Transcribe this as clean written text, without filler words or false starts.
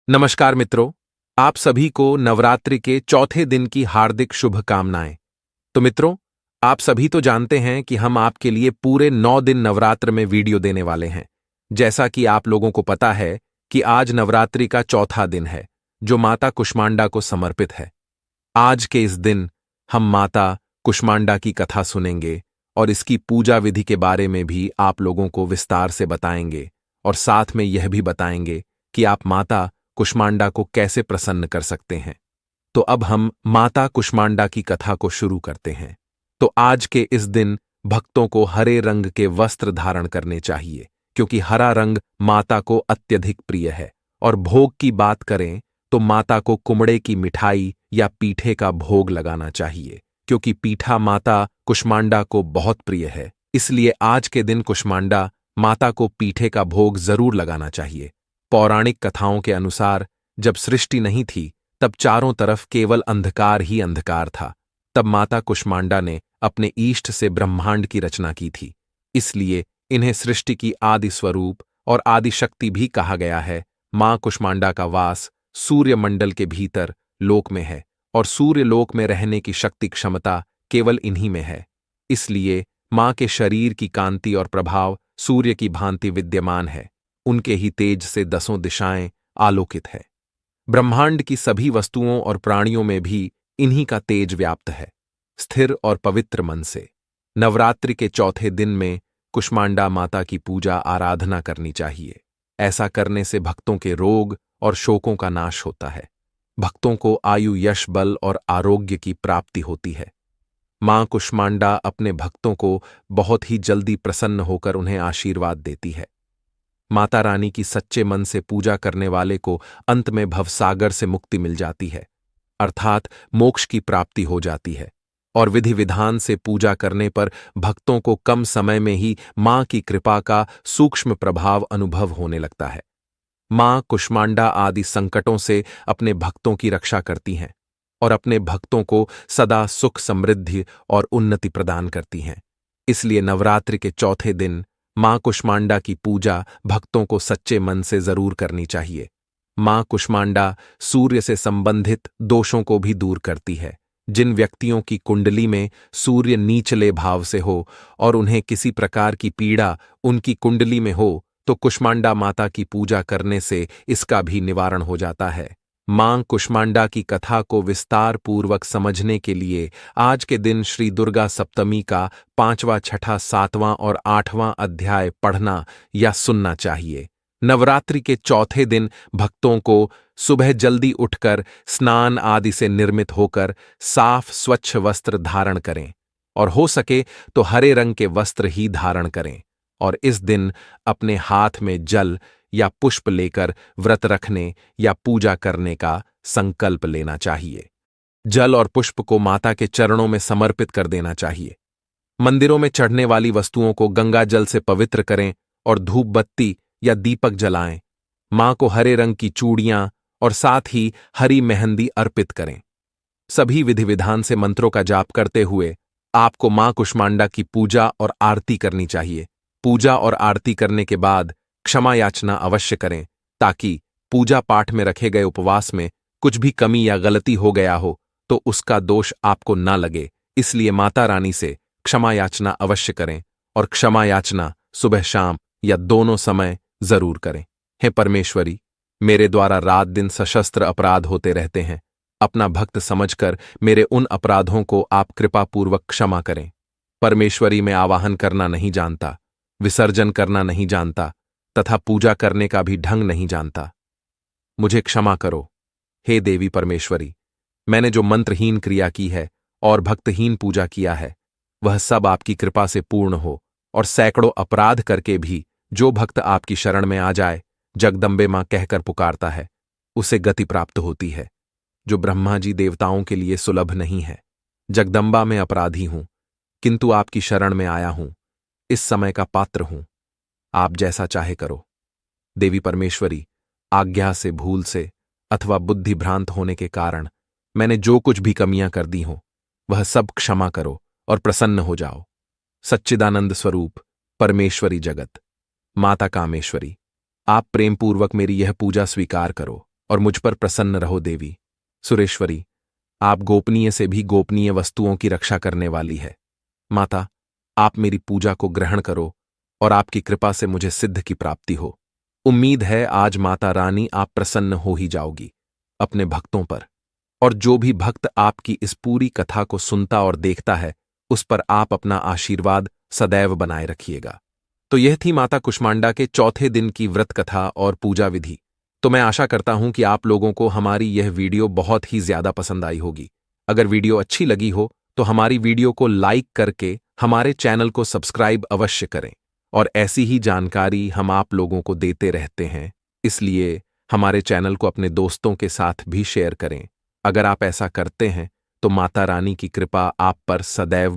नमस्कार मित्रों, आप सभी को नवरात्रि के चौथे दिन की हार्दिक शुभकामनाएं। तो मित्रों, आप सभी तो जानते हैं कि हम आपके लिए पूरे 9 दिन नवरात्र में वीडियो देने वाले हैं। जैसा कि आप लोगों को पता है कि आज नवरात्रि का चौथा दिन है, जो माता कुष्मांडा को समर्पित है। आज के इस दिन हम माता कुष्मांडा की कथा सुनेंगे और इसकी पूजा विधि के बारे में भी आप लोगों को विस्तार से बताएंगे और साथ में यह भी बताएंगे कि आप माता कुष्मांडा को कैसे प्रसन्न कर सकते हैं। तो अब हम माता कुष्मांडा की कथा को शुरू करते हैं। तो आज के इस दिन भक्तों को हरे रंग के वस्त्र धारण करने चाहिए, क्योंकि हरा रंग माता को अत्यधिक प्रिय है। और भोग की बात करें तो माता को कुमड़े की मिठाई या पीठे का भोग लगाना चाहिए, क्योंकि पीठा माता कुष्मांडा को बहुत प्रिय है। इसलिए आज के दिन कुष्मांडा माता को पीठे का भोग जरूर लगाना चाहिए। पौराणिक कथाओं के अनुसार जब सृष्टि नहीं थी, तब चारों तरफ केवल अंधकार ही अंधकार था। तब माता कुष्मांडा ने अपने ईष्ट से ब्रह्मांड की रचना की थी। इसलिए इन्हें सृष्टि की आदि स्वरूप और आदि शक्ति भी कहा गया है। मां कुष्मांडा का वास सूर्य मंडल के भीतर लोक में है और सूर्य लोक में रहने की शक्ति क्षमता केवल इन्हीं में है। इसलिए मां के शरीर की कांति और प्रभाव सूर्य की भांति विद्यमान है। उनके ही तेज से 10 दिशाएं आलोकित है। ब्रह्मांड की सभी वस्तुओं और प्राणियों में भी इन्हीं का तेज व्याप्त है। स्थिर और पवित्र मन से नवरात्रि के चौथे दिन में कुष्मांडा माता की पूजा आराधना करनी चाहिए। ऐसा करने से भक्तों के रोग और शोकों का नाश होता है। भक्तों को आयु, यश, बल और आरोग्य की प्राप्ति होती है। मां कुष्मांडा अपने भक्तों को बहुत ही जल्दी प्रसन्न होकर उन्हें आशीर्वाद देती है। माता रानी की सच्चे मन से पूजा करने वाले को अंत में भवसागर से मुक्ति मिल जाती है, अर्थात मोक्ष की प्राप्ति हो जाती है। और विधि विधान से पूजा करने पर भक्तों को कम समय में ही मां की कृपा का सूक्ष्म प्रभाव अनुभव होने लगता है। मां कुष्मांडा आदि संकटों से अपने भक्तों की रक्षा करती हैं और अपने भक्तों को सदा सुख, समृद्धि और उन्नति प्रदान करती हैं। इसलिए नवरात्रि के चौथे दिन मां कुष्मांडा की पूजा भक्तों को सच्चे मन से जरूर करनी चाहिए। मां कुष्मांडा सूर्य से संबंधित दोषों को भी दूर करती है। जिन व्यक्तियों की कुंडली में सूर्य नीचले भाव से हो और उन्हें किसी प्रकार की पीड़ा उनकी कुंडली में हो, तो कुष्मांडा माता की पूजा करने से इसका भी निवारण हो जाता है। मां कुष्मांडा की कथा को विस्तार पूर्वक समझने के लिए आज के दिन श्री दुर्गा सप्तमी का 5वां, 6ठा, 7वां और 8वां अध्याय पढ़ना या सुनना चाहिए। नवरात्रि के चौथे दिन भक्तों को सुबह जल्दी उठकर स्नान आदि से निर्मित होकर साफ स्वच्छ वस्त्र धारण करें और हो सके तो हरे रंग के वस्त्र ही धारण करें। और इस दिन अपने हाथ में जल या पुष्प लेकर व्रत रखने या पूजा करने का संकल्प लेना चाहिए। जल और पुष्प को माता के चरणों में समर्पित कर देना चाहिए। मंदिरों में चढ़ने वाली वस्तुओं को गंगा जल से पवित्र करें और धूप बत्ती या दीपक जलाएं। मां को हरे रंग की चूड़ियां और साथ ही हरी मेहंदी अर्पित करें। सभी विधि विधान से मंत्रों का जाप करते हुए आपको मां कुष्मांडा की पूजा और आरती करनी चाहिए। पूजा और आरती करने के बाद क्षमा याचना अवश्य करें, ताकि पूजा पाठ में रखे गए उपवास में कुछ भी कमी या गलती हो गया हो तो उसका दोष आपको न लगे। इसलिए माता रानी से क्षमा याचना अवश्य करें और क्षमा याचना सुबह शाम या दोनों समय जरूर करें। हे परमेश्वरी, मेरे द्वारा रात दिन सशस्त्र अपराध होते रहते हैं। अपना भक्त समझकर मेरे उन अपराधों को आप कृपापूर्वक क्षमा करें। परमेश्वरी में आवाहन करना नहीं जानता, विसर्जन करना नहीं जानता तथा पूजा करने का भी ढंग नहीं जानता। मुझे क्षमा करो। हे देवी परमेश्वरी, मैंने जो मंत्रहीन क्रिया की है और भक्तहीन पूजा किया है, वह सब आपकी कृपा से पूर्ण हो और सैकड़ों अपराध करके भी जो भक्त आपकी शरण में आ जाए, जगदम्बे मां कहकर पुकारता है, उसे गति प्राप्त होती है, जो ब्रह्मा जी देवताओं के लिए सुलभ नहीं है। जगदम्बा में अपराधी हूं, किंतु आपकी शरण में आया हूं, इस समय का पात्र हूं। आप जैसा चाहे करो। देवी परमेश्वरी, आज्ञा से, भूल से अथवा बुद्धि भ्रांत होने के कारण मैंने जो कुछ भी कमियां कर दी हों, वह सब क्षमा करो और प्रसन्न हो जाओ। सच्चिदानंद स्वरूप परमेश्वरी जगत माता कामेश्वरी, आप प्रेमपूर्वक मेरी यह पूजा स्वीकार करो और मुझ पर प्रसन्न रहो देवी। सुरेश्वरी, आप गोपनीय से भी गोपनीय वस्तुओं की रक्षा करने वाली है। माता, आप मेरी पूजा को ग्रहण करो और आपकी कृपा से मुझे सिद्ध की प्राप्ति हो। उम्मीद है आज माता रानी आप प्रसन्न हो ही जाओगी अपने भक्तों पर, और जो भी भक्त आपकी इस पूरी कथा को सुनता और देखता है उस पर आप अपना आशीर्वाद सदैव बनाए रखिएगा। तो यह थी माता कुष्मांडा के चौथे दिन की व्रत कथा और पूजा विधि। तो मैं आशा करता हूं कि आप लोगों को हमारी यह वीडियो बहुत ही ज्यादा पसंद आई होगी। अगर वीडियो अच्छी लगी हो तो हमारी वीडियो को लाइक करके हमारे चैनल को सब्सक्राइब अवश्य करें, और ऐसी ही जानकारी हम आप लोगों को देते रहते हैं, इसलिए हमारे चैनल को अपने दोस्तों के साथ भी शेयर करें। अगर आप ऐसा करते हैं तो माता रानी की कृपा आप पर सदैव